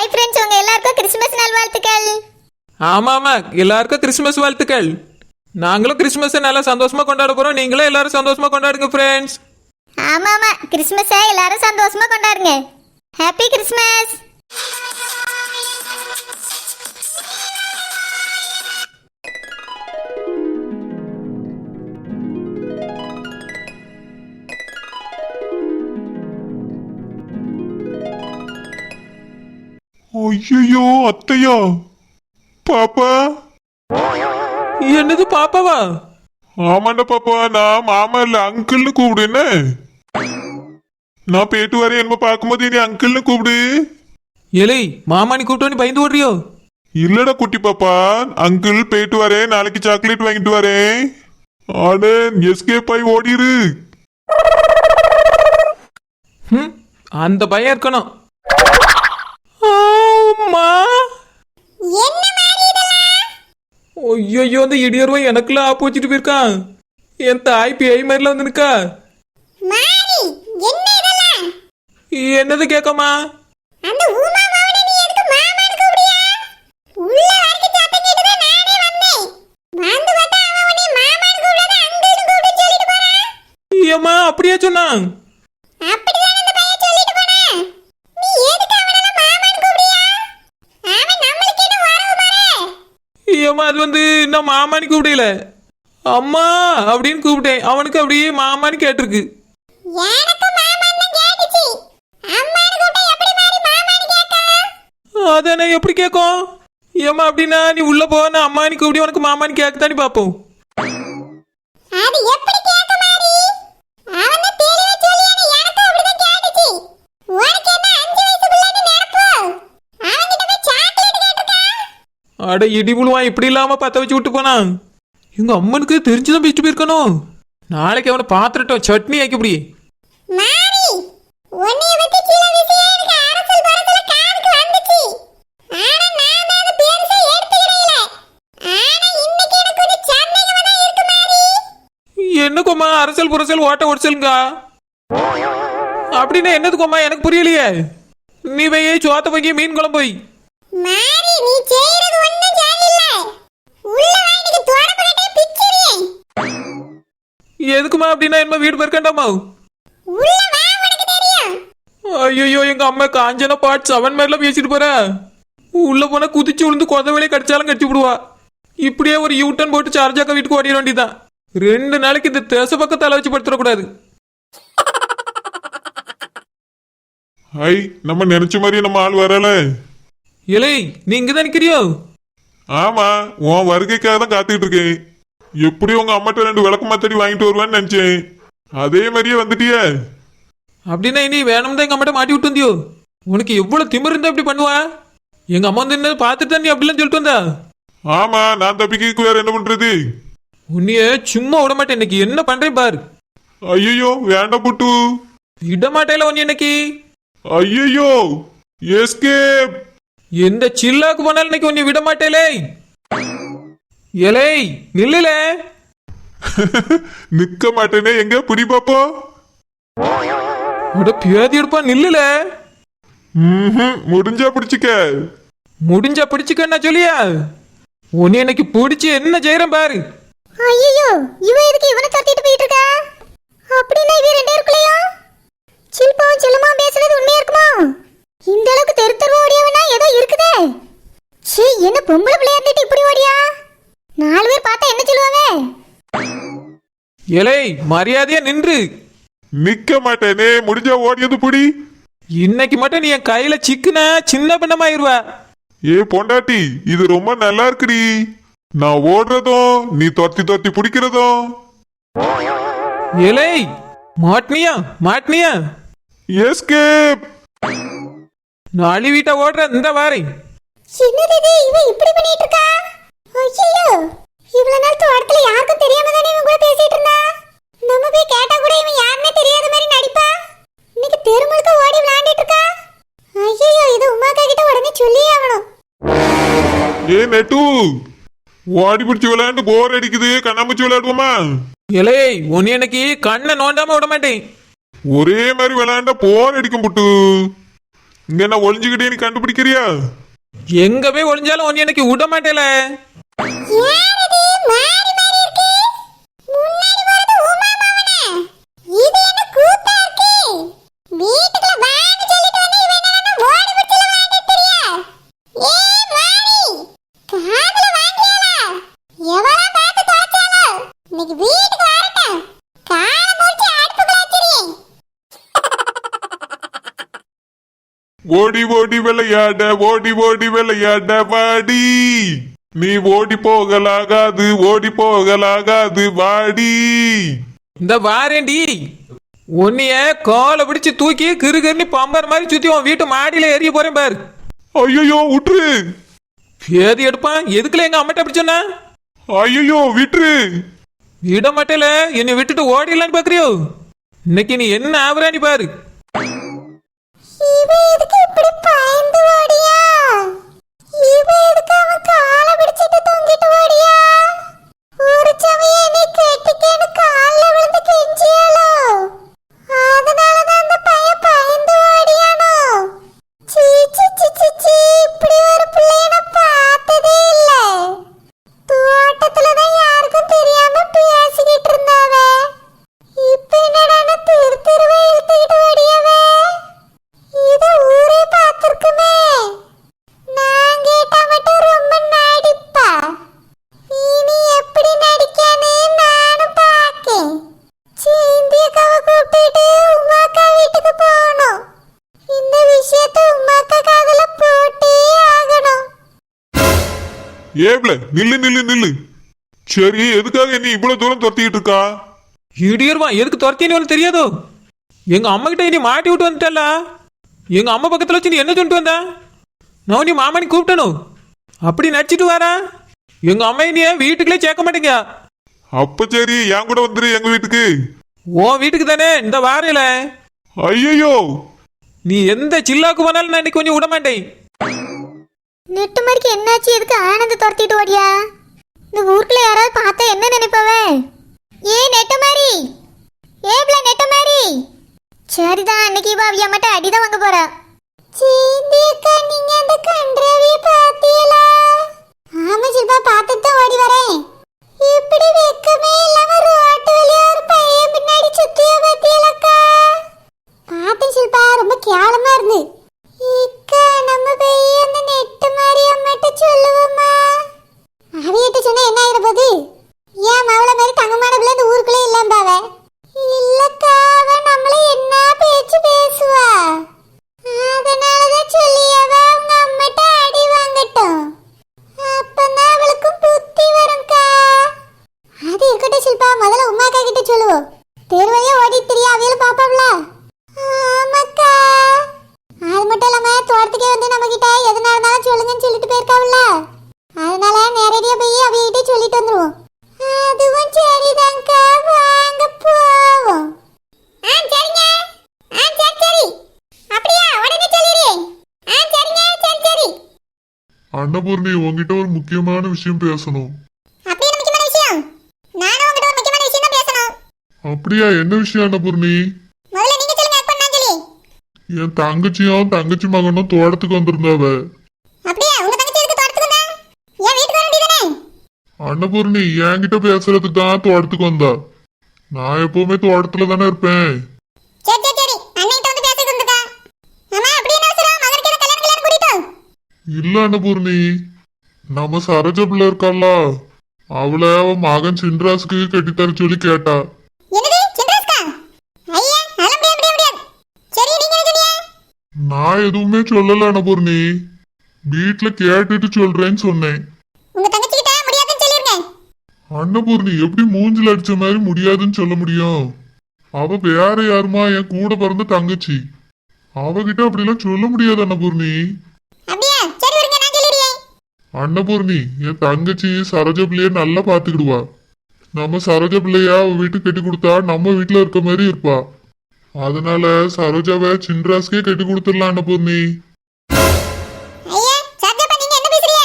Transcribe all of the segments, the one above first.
Hi friends, உங்க எல்லாருக்கும் Christmas நல்வாழ்த்துக்கள். ஆமா ஆமா, எல்லாருக்கும் கிறிஸ்மஸ் வாழ்த்துக்கள். நாங்களும் கிறிஸ்மஸை நல்லா சந்தோஷமா கொண்டாட போறோம். நீங்களும் எல்லாரும் சந்தோஷமா கொண்டாடுங்க ஃப்ரெண்ட்ஸ். ஆமா ஆமா, கிறிஸ்மஸை எல்லாரும் சந்தோஷமா கொண்டாடுங்க. Happy Christmas. ஐயோ அத்தையா, பாப்பா. என்னது பாப்பாவா? ஆமாண்டா பாப்பா, நான் மாமா இல்ல அங்கிள்னு கூப்பிடு. என்ன நான் போயிட்டு வரேன், என்ன பார்க்கும்போது நீ அங்கிள்னு கூப்பிடு. ஏலே, மாமா நீ கூப்பிட்டு பயந்து ஓடுறியோ? இல்லடா குட்டி பாப்பா, அங்கிள் போயிட்டு வரேன், நாளைக்கு சாக்லேட் வாங்கிட்டு வரேன். ஆனே எஸ்கேப் ஆகி ஓடிரு. அந்த பையன் இருக்கணும். ஐயோ, அந்த இடியர்வா எனக்குலாம் ஆப்பு வச்சுட்டு போயிருக்கான். என் தாய் பேய் மாதிரில வந்து நிக்கா. என்னது கேட்கமா? ஏமா அப்படியே சொன்னான்? ஏமா அது வந்து நான் மாமானி கூப்பிடல, அம்மா அப்படின்னு கூப்பிட்டேன். அவனுக்கு அப்படியே மாமானி கேட்டிருக்கு. அதானே எப்படி கேட்கும்? ஏமா அப்படின்னா நீ உள்ள போ, நான் அம்மானி கூப்பிடி உனக்கு மாமானி கேட்கத்தானே பாப்போம். அட இடி புழுவான், இப்படி இல்லாம பத்த வச்சு விட்டு போனான். எங்க அம்மனுக்கு தெரிஞ்சுதான் பேசிட்டு போயிருக்கணும். நாளைக்கு அவனை பாத்திரட்டும், சட்னி ஆக்கிப்படி. என்னக்குமா அரசல் புரசல் ஓட்ட ஒடிச்சலுங்க அப்படின்னா என்னதுக்குமா? எனக்கு புரியலையே. நீ போய் சோத்த போய் மீன் குழம்பு போய். எதுக்குமா அப்படின்னா என்ன வீடு போயிருக்கண்டாமா? ஐயோ, எங்க அம்மா காஞ்சன பாட் 7 மேல பேசிட்டு போற. உள்ள போனா குதிச்சு விழுந்து கொத வேலையை கடிச்சாலும் கடிச்சு விடுவா. இப்படியே ஒரு யூட்டன் போட்டு சார்ஜாக்க வீட்டுக்கு ஓடிட வேண்டியதான். 2 நாளைக்கு இந்த தேச பக்கம் தலை வச்சு படுத்துடக்கூடாது. ஐ, நம்ம நினைச்ச மாதிரி நம்ம ஆள் வரல. இலை, நீ இங்கதான் நிக்கிறியோ? ஆமா, உன் வருகைக்காக தான் காத்துக்கிட்டு இருக்கேன். எப்படி உங்க அம்மாட்ட 2 விளக்கு மாத்தடி வாங்கிட்டு வருவான்னு நினைச்சேன். அதே மாதிரியே வந்துட்டிய. அப்படின்னா இனி வேணும் தான் எங்க அம்மாட்ட மாட்டி விட்டு வந்தியோ? உனக்கு எவ்வளவு திமிர் இருந்தா இப்படி பண்ணுவா? எங்க அம்மா வந்து என்ன பார்த்துட்டு தான் நீ அப்படிலாம் சொல்லிட்டு வந்தா? ஆமா, நான் தப்பிக்க வேற என்ன பண்றது? உன்னைய சும்மா விட மாட்டேன். இன்னைக்கு என்ன பண்றேன் பாரு. ஐயோ வேண்டாம் புட்டு. விட மாட்டேல உன்னை இன்னைக்கு. ஐயோ எஸ்கேப். எந்த சில்லாக்கு போனாலும் இன்னைக்கு உன்னை விட மாட்டேலே. எலை நில்லுல. நிக்க மாட்டேனே, எங்க புடி பாப்போ. பேதி எடுப்பா, நில்லுல. முடிஞ்சா பிடிச்சிக்க. முடிஞ்சா பிடிச்சுக்கன்னா சொல்லியா? உன்னை இன்னைக்கு பிடிச்சி என்ன செய்யறேன் பாரு. ஐயோ, இவன் எதுக்கு இவனை தட்டிட்டு போயிட்டு இருக்கா? அப்படின்னா இவ 2 இருக்குலையா? சில்பாவும் செல்லமா பேசுறது உண்மையா இருக்குமா? இந்த அளவுக்கு தெரு தெரு ஓடியவனா ஏதோ இருக்குதே. சீ, என்ன பொம்பளை பிள்ளையா இருந்துட்டு இப்படி ஓடியா? 4 பேர் பார்த்தா என்ன சொல்லுவாங்க? எலை மரியாதையா நின்று. நிக்க மாட்டேனே, முடிஞ்சா ஓடியது புடி. இன்னைக்கு மட்டும் நீ என் கையில சிக்குன சின்ன பின்னமாயிருவா. ஏ பொண்டாட்டி, இது ரொம்ப நல்லா இருக்குடி. நான் ஓடுறதும் நீ தொத்தி பிடிக்கிறதும். எலை மாட்னியா மாட்னியா? எஸ்கேப். நாளி வீட்டை ஓடுற இந்த வாரை. என்னது இது, இவன் இப்படி பண்ணிட்டு இருக்கா? ஐயோ, இவ்வளவு நாள் தோட்டத்துல யாருக்கும் தெரியாம தானே இவன் கூட பேசிட்டு இருந்தா. நம்ம போய் கேட்டா கூட இவன் யாருமே தெரியாத மாதிரி நடிப்பா. இன்னைக்கு தெரு முழுக்க ஓடி விளையாண்டுட்டு இருக்கா. ஐயோ, இது உமாக்கா கிட்ட உடனே சொல்லியே ஆகணும். ஏ நெட்டு, ஓடி பிடிச்சி விளையாண்டு போர் அடிக்குது, கண்ணாமூச்சி விளையாடுவோமா? எலை உன்னை எனக்கு கண்ணை நோண்டாம விட மாட்டேன். ஒரே மாதிரி விளையாண்டா போர் அடிக்கும் புட்டு. இங்க என்ன ஒளிஞ்சுக்கிட்டே நீ கண்டுபிடிக்கிறியா? எங்க போய் ஒளிஞ்சாலும் ஒன்னு எனக்கு விட மாட்டேல. யார் இது? மாறி மாறி இருக்கு. முன்னாடி போறது உமா மாவனே. இது என்ன கூத்தா இருக்கு? வீட்டுக்குள்ள வான்னு சொல்லிட்டு வந்து இவன் என்னன்னா ஓடி பிடிச்சல வான்னு தெரியா? ஏய் மாறி, காதுல வாங்கியாளா? எவளா பார்த்து தோச்சாளோ? இன்னைக்கு வீட்டுக்கு வரட்டும். கால முடிச்சு அடுப்புக்குள்ள வச்சிரேன். ஓடி ஓடி விளையாட ஓடி ஓடி விளையாட வாடி, நீ ஓடி போகலாகாது ஓடி போகலாகாது வாடி. இந்த வாரேண்டி, உன்னைய காலை பிடிச்சு தூக்கி கிருகிருன்னு பம்பர் மாதிரி சுத்தி உன் வீட்டு மாடியில எறிய போறேன் பாரு. ஐயோ விட்டுரு. ஏது எடுப்பான்? எதுக்குல எங்க அம்மாட்ட அப்படி சொன்ன? ஐயோ விட்டுரு. விட மாட்டேல, என்னை விட்டுட்டு ஓடிடலான்னு பாக்குறியோ? இன்னைக்கு நீ என்ன ஆகுறான்னு பாரு. இவ எதுக்கு இப்படி பயந்து ஓடியா? இவ எதுக்கு அவன் காலை பிடிச்சிட்டு தொங்கிட்டு ஓடியா? ஒரு சமயம் என்னை கெட்டிக்கேன்னு கால்ல விழுந்து கெஞ்சியாளோ? அதனாலதான் அந்த பையன் பயந்து ஓடியானோ? சீ சீ சீ சீ சீ, இப்படி ஒரு பிள்ளைய நான் பார்த்ததே இல்ல. தோட்டத்துலதான் யாருக்கும் தெரியாம பேசிக்கிட்டு இருந்தாவ. இப்ப என்னடான்னு திரு திருவே இழுத்துக்கிட்டு ஓடியாவே. இது ஊரே பார்த்திருக்குமே. நான் கேட்டா மட்டும் ரொம்ப நடிப்பா. இனி எப்படி நடிக்கானே நானும் பார்க்கேன். இந்தியக்காவை கூப்பிட்டு உமாக்கா வீட்டுக்கு போகணும். இந்த விஷயத்தை உமாக்கா காதுல போட்டே ஆகணும். ஏப்ல நில்லு நில்லு நில்லு. சரி, எதுக்காக நீ இவ்வளவு தூரம் துரத்திக்கிட்டு இருக்கா? இடியர்வான் எதுக்கு துரத்தின்னு தெரியாதோ? எங்க அம்மா கிட்ட நீ மாட்டி விட்டு வந்துட்டல. எங்க அம்மா பக்கத்துல வச்சு நீ என்ன சொல்லிட்டு வந்த? நான் நீ மாமனி கூப்பிட்டனும் அப்படி நடிச்சிட்டு வரா. எங்க அம்மா நீ வீட்டுக்குள்ளே சேர்க்க மாட்டேங்க. அப்ப சரி, என் கூட வந்துரு எங்க வீட்டுக்கு. உன் வீட்டுக்கு தானே இந்த வாரையில. ஐயோ, நீ எந்த சில்லாக்கு போனாலும் நான் இன்னைக்கு கொஞ்சம் விட மாட்டேன். நெட்டு மாதிரிக்கு என்னாச்சு? எதுக்கு ஆனந்த துரத்திட்டு ஓடியா? இந்த ஊருக்குள்ள யாராவது பார்த்தா என்ன நினைப்பவே? ஏ நெட்டு மாதிரி, ஏப்ல நெட்டு மாதிரி. சரிதான், அன்னைக்கு பாவியா மட்டும் அடிதான் வாங்க போறா. சீந்தியக்கா, நீங்க அந்த கன்றாவிய பாத்தீங்களா? ஆமா சில்பா, பார்த்துட்டு ஓடி வரேன். இப்படி வெக்கமே இல்லாம ரோட்டு வழியா ஒரு பையன் பின்னாடி சுத்திய பாத்தீங்களா? பார்த்தேன் சில்பா, ரொம்ப கேவலமா இருந்து. இக்கா, நம்ம போய் அந்த நெட்டு மாதிரி அம்மாட்ட சொல்லுவோமா? அவையிட்ட சொன்னா என்ன ஆயிட போகுது? ஏன் மவள மாதிரி தங்கமான பிள்ளை இந்த ஊருக்குள்ளே இல்லாம்பாவ? இல்லக்கா, அவ நம்மள என்ன பேச்சு பேசுவா. அதனாலதான் சொல்லியவ அவங்க அம்மாட்ட அடி வாங்கட்டும். அப்பதான் அவளுக்கும் புத்தி வரும்க்கா. அது இருக்கட்டும் சில்பா, முதல்ல உமாக்கா கிட்ட சொல்லுவோம். தெருவையே ஓடி தெரியா அவையில பாப்பாவ்ல. ஆமாக்கா. அது மட்டும் இல்லாம தோட்டத்துக்கே வந்து நம்ம கிட்ட எதுனா இருந்தாலும் சொல்லுங்கன்னு சொல்லிட்டு போயிருக்காவுல்ல. அதனால நேரடியா போய் அவையிட்டே சொல்லிட்டு வந்துருவோம். அதுவும் சரிதான்க்கா, வாங்க போவோம். சரிங்க. சரி சரி, அப்படியா? உடனே சொல்லிடுறேன். சரிங்க, சரி சரி. அன்னபூர்ணி, உங்ககிட்ட ஒரு முக்கியமான விஷயம் பேசணும். அப்படியே முக்கியமான விஷயம்? நானும் உங்ககிட்ட ஒரு முக்கியமான விஷயம் தான் பேசணும். அப்படியா? என்ன விஷயம் அன்னபூர்ணி? முதல்ல நீங்க சொல்லுங்க, அப்ப நான் சொல்லி. என் தங்கச்சியும் தங்கச்சி மகனும் தோட்டத்துக்கு வந்திருந்தாவ. அப்படியா? உங்க தங்கச்சி எதுக்கு தோட்டத்துக்கு வந்தா? ஏன் வீட்டுக்கு வர வேண்டியதானே? அன்னபூர்ணி என்கிட்ட பேசுறதுக்கு தான் தோட்டத்துக்கு வந்தா. நான் எப்பவுமே தோட்டத்துல தானே இருப்பேன். சரி சரி சரி, அண்ணன்கிட்ட வந்து பேசிட்டு இருந்துக்கா. அம்மா, அப்படியே என்ன அவசரம்? மகனுக்கு என்ன கல்யாணம் கூட்டிட்டு? இல்ல அன்னபூர்ணி, நம்ம சரோஜா பிள்ளை இருக்காளா, அவளை அவன் மகன் சின்ராஸுக்கு கட்டித்தர சொல்லி கேட்டா. என்னது, சின்ராஸ்கா? ஐயா, அதெல்லாம் முடியாது முடியாது. சரி, நீங்க என்ன சொன்னீங்க? நான் எதுவுமே சொல்லல அன்னபூர்ணி, வீட்டுல கேட்டுட்டு சொல்றேன்னு சொன்னேன். உங்க தங்கச்சி கிட்ட முடியாதுன்னு சொல்லிருங்க. அன்னபூர்ணி எப்படி மூஞ்சில அடிச்ச மாதிரி முடியாதுன்னு சொல்ல முடியும்? அவ வேற யாருமா, என் கூட பிறந்த தங்கச்சி. அவகிட்ட அப்படிலாம் சொல்ல முடியாது அன்னபூர்ணி. அப்படியா? சரி விடுங்க, நான் சொல்லிடுறேன். அன்னபூர்ணி, என் தங்கச்சி சரோஜா பிள்ளைய நல்லா பாத்துக்கிடுவா. நம்ம சரோஜா பிள்ளைய அவ வீட்டுக்கு கட்டி கொடுத்தா நம்ம வீட்டுல இருக்க மாதிரி இருப்பா. அதனால சரோஜாவை சின்ராஸ்கே கட்டி கொடுத்துடலாம் அன்னபூர்ணி. ஐயா, சத்யப்பா, நீங்க என்ன பேசுறீங்க?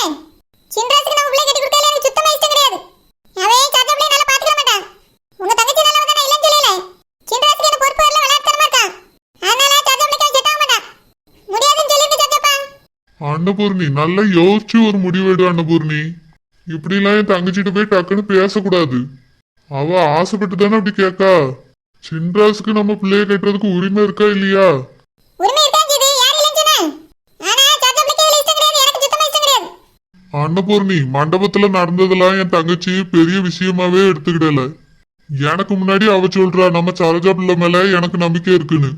சின்ராஸ்க்கு நம்ம பிள்ளை கட்டி கொடுக்கல, எனக்கு சுத்தமா இஷ்டம் கிடையாது. அவன் சத்யா பிள்ளை நல்லா பாத்துக்க மாட்டான். உங்க தங்கச்சி நல்லா வந்தா இல்லன்னு சொல்லல. சின்ராஸ்க்கு என்ன பொறுப்பு வரல, விளையாட்டுத்தனமா இருக்கான். அதனால சத்யா பிள்ளைக்கு செட் ஆக மாட்டான். முடியாதுன்னு அன்னபூர்ணி நல்லா யோசிச்சு ஒரு முடிவெடு அன்னபூர்ணி. இப்படிலாம் என் தங்கச்சிட்டு போய் டக்குன்னு பேசக்கூடாது. அவ ஆசைப்பட்டு தானே அப்படி கேட்கா. சின்ராஸுக்கு நம்ம பிள்ளைய கட்டுறதுக்கு உரிமை இருக்கா இல்லையா? உரிமை இருக்காங்க இது யார் இல்லன்னு சொன்னா ஆனா சர்ஜப்ளிக்கு இதுல இஷ்டம் கிடையாது எனக்கு சுத்தமா இஷ்டம் கிடையாது. அன்னபூர்ணி, மண்டபத்துல நடந்ததெல்லாம் என் தங்கச்சி பெரிய விஷயமாவே எடுத்துக்கிடல. எனக்கு முன்னாடி அவ சொல்றா நம்ம சரோஜா பிள்ளை மேல எனக்கு நம்பிக்கை இருக்குன்னு.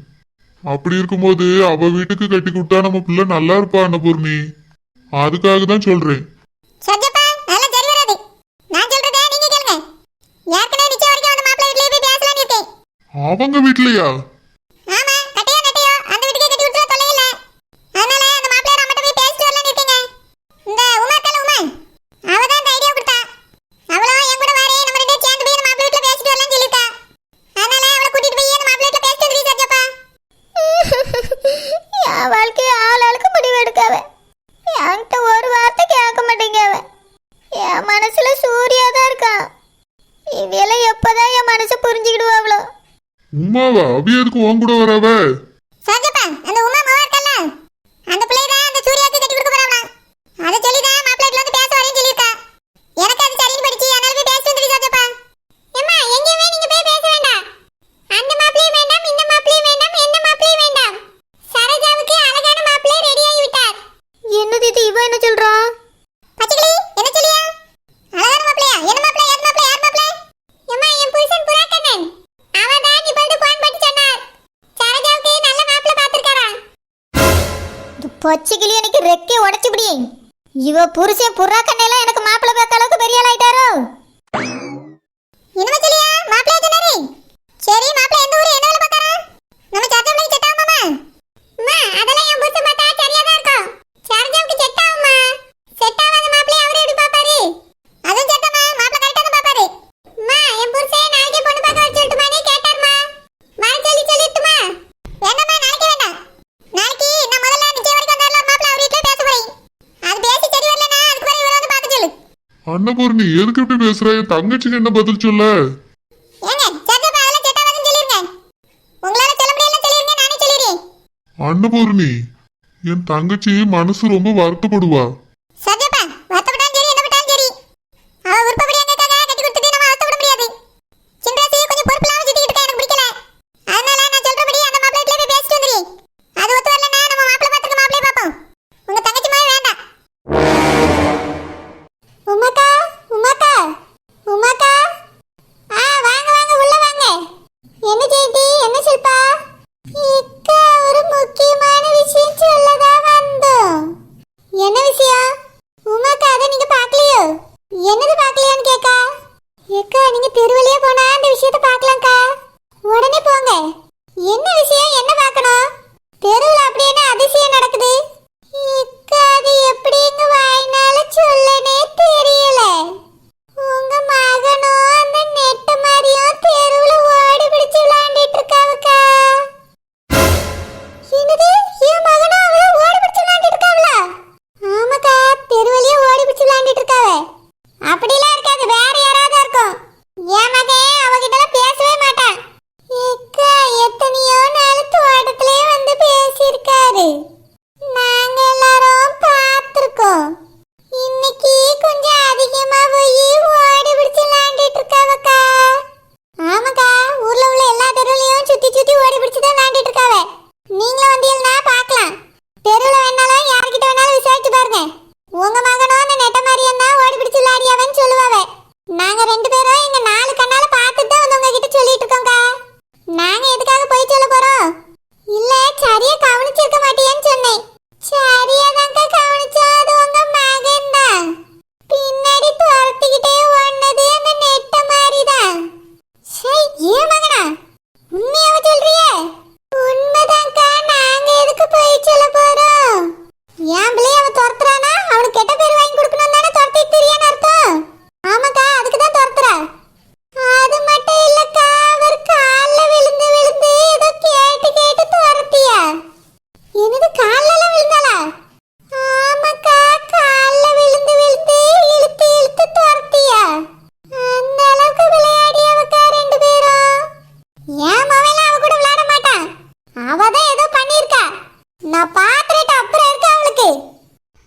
அப்படி இருக்கும்போது அவ வீட்டுக்கு கட்டி கொடுத்தா நம்ம பிள்ளை நல்லா இருப்பா அன்னபூர்ணி. அதுக்காக தான் சொல்றேன். சர்ஜப்பா நல்லா சரி வராது. நான் சொல்றதே நீங்க கேளுங்க. ஏற்கனவே நிச்சயம் வரைக்கும் அந்த மாப்பிள்ளை வீட்லயே போய் பேசலாம்னு இருக்கேன். அவங்க வீட்லயா? ஆமா கட்டையோ நட்டையோ அந்த வீட்டுக்கே கட்டி விட்டுற தொல்லை இல்ல. அதனால அந்த மாப்பிள்ளை நம்மகிட்ட போய் பேசிட்டு வரலாம்னு இருக்கேங்க. இந்த உமா இருக்கல உமா அவ தான் இந்த ஐடியா கொடுத்தா. அவளும் என் கூட வாரே நம்ம ரெண்டு சேர்ந்து போய் அந்த மாப்பிள்ளை வீட்ல பேசிட்டு வரலாம்னு சொல்லிருக்கா. அதனால அவளை கூட்டிட்டு போய் அந்த மாப்பிள்ளை வீட்ல பேசிட்டு வந்துரு சர்ஜப்பா. என் வாழ்க்கைய ஆளாளுக்கு முடிவு எடுக்காவ. என்கிட்ட ஒரு வார்த்தை கேட்க மாட்டேங்காவ. என் மனசுல சூர்யா தான் இருக்கா. இதெல்லாம் எப்பதான் என் மனசை புரிஞ்சுக்கிடுவாவளோ. உமாவா? அவ எதுக்கு உன் கூட வராவ? சர்ஜப்பா அந்த உமா மவ இருக்கல அந்த பிள்ளை தான் அந்த சூர்யாக்கு கட்டி கொடுக்க போறாவளா. அத சொல்லி தான் மாப்பிள்ளை வீட்ல வந்து பேச வரேன்னு சொல்லிருக்கா. எனக்கு அது சரின்னு படிச்சு அதனால போய் பேசிட்டு வந்துரு சர்ஜப்பா. அம்மா எங்கேயுமே நீங்க போய் பேச வேண்டாம். அந்த மாப்பிள்ளையும் வேண்டாம் இந்த மாப்பிள்ளையும் வேண்டாம் எந்த மாப்பிள்ளையும் வேண்டாம். சரோஜாவுக்கு அழகான மாப்பிள்ளை ரெடி ஆகி விட்டார். என்னது இது இவ என்ன சொல்றா? பச்சைக்கிளி என்ன சொல்லியா? அழகான மாப்பிள்ளையா? என்ன மாப்பிள்ளை? யார் மாப்பிள்ளை? யார் மாப்பிள்ளை? அம்மா என் புருஷன் புறாக்கண்ணன். அவதான் இப்போது போன் பண்ணி சொன்னார். சரோஜாவுக்கு நல்ல மாப்பிள்ளை பார்த்திருக்காரா. பச்சைக்கிளி எனக்கு ரெக்கே உடைச்சுபிடி. இவ புருஷன் புறாக்கண்ணெல்லாம் எனக்கு மாப்பிள்ளை பார்க்க அளவுக்கு பெரிய ஆள் ஆயிட்டாரோ. என்னமா சொல்லியா? மாப்பிள்ளை சொன்னாரு. சரி மாப்பிள்ளை எந்த ஊரு என்ன வேலை பார்க்கறா? நம்ம சரோஜாவுக்கு செட் ஆகுமா? அம்மா அதெல்லாம் என் புருஷன் பார்த்தா சரியா தான் இருக்கும். சரோஜாவுக்கு செட் ஆகுமா? செட் ஆகாத மாப்பிள்ளை அவரே எப்படி பாப்பாரு? அதுவும் செட்டமா மாப்பிள்ளை கரெக்டா தான் பாப்பாரு. அம்மா என் புருஷன் நாளைக்கே பொண்ணு பார்க்க வர சொல்லட்டுமானே கேட்டாருமா. வர சொல்லிட்டுமா? வேண்டாம்மா நாளைக்கே வேண்டாம். நாளைக்கு நான் முதல்ல நிச்சயம் வரைக்கும் வந்தாருல மாப்பிள்ளை அவர் வீட்லயே பேச போறேன். அது பேசி சரி வரலனா அதுக்கு பிறகு இவரை வந்து பார்க்க சொல்லு. அன்னபூர்ணி எதுக்கு இப்படி பேசுற? என் தங்கச்சிக்கு என்ன பதில் சொல்ல? ஏங்க சர்ஜப்பா அதெல்லாம் செட் ஆகாதுன்னு சொல்லிருங்க. உங்களால சொல்ல முடியலன்னு சொல்லிருங்க நானே சொல்லிடுறேன். அன்னபூர்ணி, என் தங்கச்சி மனசு ரொம்ப வருத்தப்படுவா. சர்ஜப்பா வருத்தப்பட்டாலும் சரி என்ன பட்டாலும் சரி அவ விருப்பப்படி எங்களுக்காக கட்டி கொடுத்துட்டு நம்ம வருத்தப்பட முடியாது. சின்ராசி கொஞ்சம் பொறுப்பில்லாம சுத்திக்கிட்டு இருக்கா எனக்கு பிடிக்கல. அதனால நான் சொல்றபடி அந்த மாப்பிள்ளை வீட்லயே போய் பேசிட்டு வந்துரு. அது ஒத்து வரலனா நம்ம மாப்பிள்ளை பார்த்துக்க மாப்பிள்ளைய பார்ப்போம். உங்க தங்கச்சி மாதிரி வேண்டாம். உமாக்கா உமாக்கா உமாக்கா வாங்க வாங்க உள்ள வாங்க. என்ன ஜெயந்தி என்ன ஷில்பா? இக்கா ஒரு முக்கியமான விஷயம் சொல்லதான் வந்தோம். என்ன விஷயம்?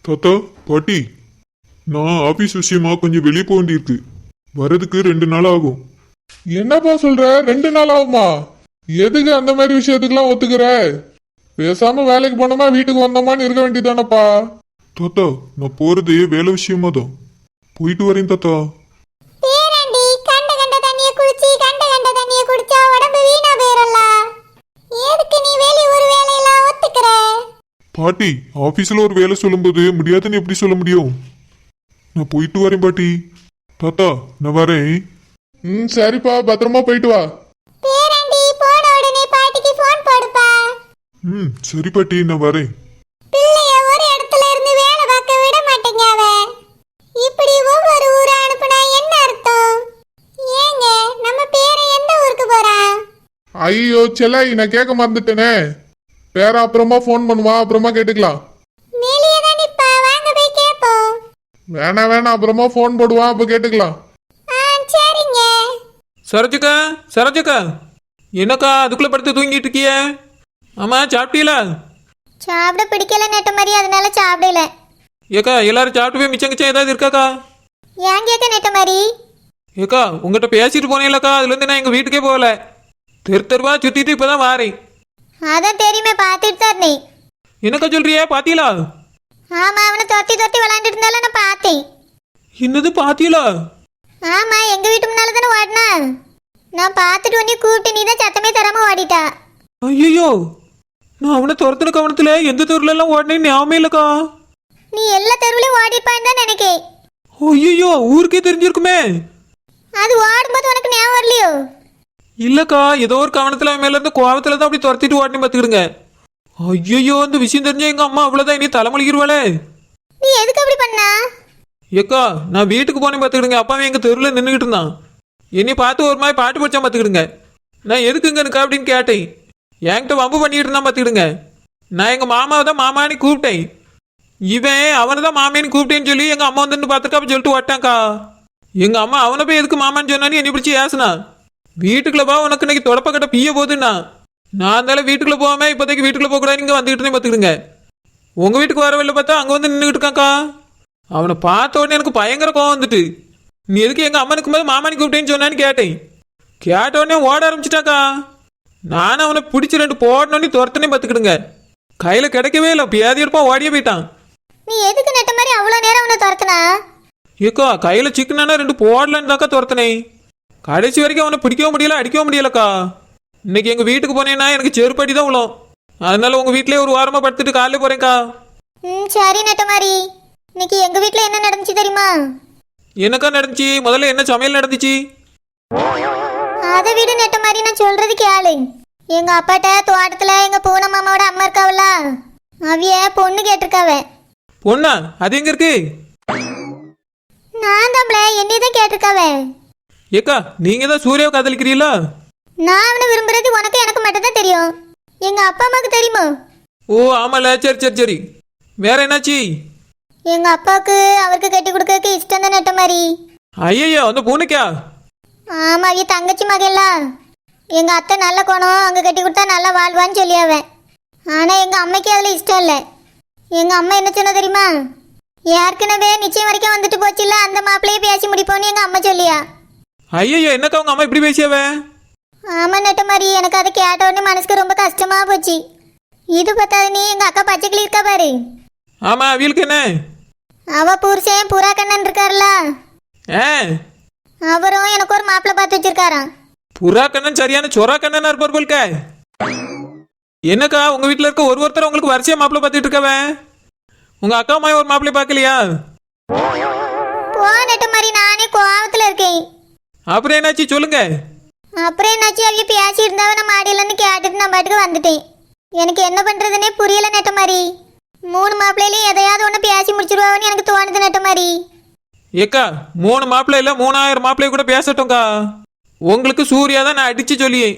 தாத்தா பாட்டி நான் ஆபீஸ் விஷயமா கொஞ்சம் வெளியே போக வேண்டியிருக்கு. வர்றதுக்கு 2 நாள் ஆகும். என்னப்பா சொல்ற 2 நாள் ஆகுமா? எதுக்கு அந்த மாதிரி விஷயத்துக்குலாம் ஒத்துக்கிற? பேசாம வேலைக்கு போனோமா வீட்டுக்கு வந்தோமான்னு இருக்க வேண்டியதானப்பா. தாத்தா நான் போறது வேலை விஷயமா தான். போயிட்டு வரேன் தாத்தா. பேராண்டி கண்ட கண்ட தண்ணிய குடிச்சி கண்ட கண்ட தண்ணிய குடிச்சா உடம்பு வீணா போயிரல. எதுக்கு நீ வெளியூர் வேலையெல்லாம் ஒத்துக்கிற? பாட்டி ஆபீஸ்ல ஒரு வேலை சொல்லும்போது முடியாதுன்னு எப்படி சொல்ல முடியும்? நான் போயிட்டு வரேன் பாட்டி. தாத்தா நான் வரேன். சரிப்பா, பத்திரமா போயிட்டு வா. பேராண்டி போன உடனே பாட்டிக்கு ஃபோன் போடுப்பா. சரி பாட்டி நான் வரேன். பிள்ளைய ஒரு இடத்துல இருந்து வேலை பார்க்க விட மாட்டேங்க அவ. இப்படி ஒவ்வொரு ஊரா அனுப்புனா என்ன அர்த்தம்? ஏங்க நம்ம பேரை எந்த ஊருக்கு போறா? ஐயோ செல்லாய், நான் கேட்க மறந்துட்டேனே. பேர அப்புறமா ஃபோன் பண்ணுவா, அப்புறமா கேட்டுக்கலாம். வெளியே தான் நிப்பா, வாங்க போய் கேட்போம். வேணாம், அப்புறமா ஃபோன் போடுவா, அப்ப கேட்டுக்கலாம். சரிங்க. சரோஜக்கா சரோஜக்கா, என்னக்கா அதுக்குள்ள படுத்து தூங்கிட்டு இருக்கிய? ஆமா சாப்பிட்டீங்களா? சாப்பிட பிடிக்கல நெட்ட மாதிரி, அதனால சாப்பிடல. ஏக்கா எல்லாரும் சாப்பிட்டு போய் மிச்சம் கிச்சம் ஏதாவது இருக்காக்கா? ஏன் கேட்க நெட்ட மாதிரி? ஏக்கா உங்ககிட்ட பேசிட்டு போனேன்லக்கா, அதுலேருந்து நான் எங்கள் வீட்டுக்கே போகல. தெருவா சுற்றிட்டு இப்போ தான் வாரேன். அதான் தெரியுமே, பார்த்துட்டு தான் இருந்தேன். என்னக்கா சொல்றியே, பாத்தீங்களா? ஆமா, அவனை தொத்தி தொத்தி விளாண்டுட்டு இருந்தாலும் நான் பார்த்தேன். என்னது பாத்தீங்களா? ஆமா, எங்க வீட்டு முன்னால தானே ஓடினா. நான் பார்த்துட்டு உடனே கூப்பிட்டு நீ தான் சத்தமே தராம ஓடிட்டா. ஐயோ, நான் அவனை துரத்துன கவனத்தில் எந்த தெருவுல எல்லாம் ஓடினேன்னு ஞாபகம் இல்லைக்கா. நீ எல்லா தெருவுலையும் ஓடிப்பான்னு தான் நினைக்கேன். ஐயோ, ஊருக்கே தெரிஞ்சிருக்குமே. அது ஓடும்போது உனக்கு ஞாபகம் வரலையோ? இல்லக்கா, ஏதோ ஒரு கவனத்தில் அவன் மேல இருந்து கோவத்தில் தான் அப்படி துரத்திட்டு ஓடனே பார்த்துக்கிடுங்க. ஐயோ, அந்த விஷயம் தெரிஞ்ச எங்க அம்மா அவ்வளோதான் இனி தலைமொழிகிருவாளே. நீ எதுக்கு அப்படி பண்ணா? ஏக்கா நான் வீட்டுக்கு போனேன் பார்த்துக்கிடுங்க. அப்பாவே எங்கள் தெருவில் நின்றுக்கிட்டு இருந்தான். என்னை பார்த்து ஒரு மாதிரி பாட்டு படிச்சா பார்த்துக்கிடுங்க. நான் எதுக்குங்க இருக்கா அப்படின்னு கேட்டேன். என்கிட்ட வம்பு பண்ணிக்கிட்டு இருந்தான் பார்த்துக்கிடுங்க. நான் எங்கள் மாமாவை தான் மாமான்னு கூப்பிட்டேன். இவன் அவனை தான் மாமேன்னு கூப்பிட்டேன்னு சொல்லி எங்கள் அம்மா வந்து பார்த்துருக்கா அப்படி சொல்லிட்டு ஓட்டாங்க்கா. எங்கள் அம்மா அவனை போய் எதுக்கு மாமான்னு சொன்னான்னு என்னை பிடிச்சி ஏசுனா. வீட்டுக்குள்ள பா, உனக்கு இன்னைக்கு தொடப்பக்கட்ட பிய போகுதுண்ணா. நான் இருந்தாலும் வீட்டுக்குள்ள போகாம இப்போதைக்கு வீட்டுக்குள்ள போகக்கூடாது, நீங்கள் வந்துக்கிட்டு இருந்தே பார்த்துக்கிடுங்க. உங்கள் வீட்டுக்கு வரவில்லை பார்த்தா அங்கே வந்து நின்றுக்கிட்டு இருக்காங்க்கா. அவனை பார்த்த உடனே எனக்கு பயங்கர கோவம் வந்துட்டு, நீ எதுக்கு எங்கள் அம்மனுக்கு போது மாமானி கூப்பிட்டேன்னு சொன்னான்னு கேட்டேன். கேட்ட உடனே ஓட ஆரம்பிச்சிட்டாக்கா. நானும் அவனை பிடிச்சி 2 போடணுன்னு துரத்தனே பார்த்துக்கிடுங்க. கையில் கிடைக்கவே இல்லை, பேதி எடுப்பான் ஓடியே போயிட்டான். நீ எதுக்கு நெட்ட மாதிரி அவ்வளோ நேரம் அவனை துரத்துனா? ஏக்கா கையில் சிக்கனா 2 போடலன்னு தாக்கா துரத்தனேன். கடைசி வரைக்கும் அவனை பிடிக்கவும் முடியல, அடிக்கவும் முடியலக்கா. இன்னைக்கு எங்கள் வீட்டுக்கு போனேன்னா எனக்கு செருப்படி தான் விழும். அதனால உங்கள் வீட்டிலே ஒரு வாரமாக படுத்துட்டு காலையில் போகிறேன்க்கா. சரி நெட்ட மாதிரி, இன்னைக்கு எங்க வீட்டில் என்ன நடந்துச்சு தெரியுமா? என்னக்கா நடந்துச்சு? முதல்ல என்ன சமையல் நடந்துச்சு? அதை விட நெட்ட மாதிரி, நான் சொல்றது கேளு. எங்க அப்பாட்ட தோட்டத்துல எங்க பூனை மாமாவோட அம்மா இருக்காவல்ல, அவிய பொண்ணு கேட்டிருக்காவ. பொண்ணா? அது எங்க இருக்கு? நான் தான்ல, என்னைதான் கேட்டிருக்காவ. ஏக்கா நீங்க தான் சூர்யாவை காதலிக்கிறீங்களா? நான் அவனை விரும்புறது உனக்கு எனக்கு மட்டும் தான் தெரியும். எங்க அப்பா அம்மாவுக்கு தெரியுமா? ஓ ஆமால, சரி சரி சரி. வேற என்னாச்சு? எங்க அப்பாவுக்கு அவருக்கு கட்டி கொடுக்கறதுக்கு இஷ்டம் தான் நெட்ட மாதிரி. ஐயோ, அந்த பூனைக்கா? ஆமா, அவிய தங்கச்சி மகள்ல. எங்க அத்தை நல்ல குணம், அங்க கட்டி கொடுத்தா நல்லா வாழ்வான்னு சொல்லியாவன். ஆனா எங்க அம்மைக்கு அதுல இஷ்டம் இல்லை. எங்க அம்மா என்ன சொன்ன தெரியுமா? ஏற்கனவே நிச்சயம் வரைக்கும் வந்துட்டு போச்சுல்ல, அந்த மாப்பிள்ளையே பேசி முடிப்போன்னு எங்க அம்மா சொல்லியா. ஐயோ, என்னக்கா உங்க அம்மா இப்படி பேசியாவ? ஆமா நெட்ட மாதிரி, எனக்கு அதை கேட்ட உடனே மனசுக்கு ரொம்ப கஷ்டமா போச்சு. இது பார்த்தாது நீ எங்க அக்கா பச்சைக்கிளி இருக்கா பாரு. ஆமா, அவளுக்கு என்ன? அவ புருஷன் புறா கண்ணன் இருக்காருல்ல, ஆ, அவரும் எனக்கு ஒரு மாப்பிள்ளை பார்த்து வச்சிருக்காராம். புறா கண்ணன் சரியான சொரா கண்ணனா இருப்பார் போல்க. என்னக்கா உங்க வீட்டுல இருக்க ஒருத்தர் உங்களுக்கு வரிசையா மாப்பிள்ளை பார்த்துட்டு இருக்கவன்? உங்க அக்கா அம்மா ஒரு மாப்பிள்ளை பார்க்கலையா? போ நெட்ட மாதிரி, நானே கோவத்துல இருக்கேன். அப்புறம் என்னாச்சு சொல்லுங்க. அப்புறம் என்னாச்சு, அவங்க பேசி இருந்தாவ நான் மாடியில இருந்து கேட்டுட்டு நான் பாட்டுக்கு வந்துட்டேன். எனக்கு என்ன பண்றதுன்னே புரியல நெட்ட மாதிரி. 3 மாப்பிள்ளையிலையும் எதையாவது ஒன்று பேசி முடிச்சிருவான்னு எனக்கு தோணுது நெட்ட மாதிரி. ஏக்கா 3 மாப்பிள்ளை இல்ல 3000 மாப்பிள்ளை கூட பேசட்டும்க்கா. உங்களுக்கு சூர்யா தான் நான் அடிச்சு சொல்லியேன்.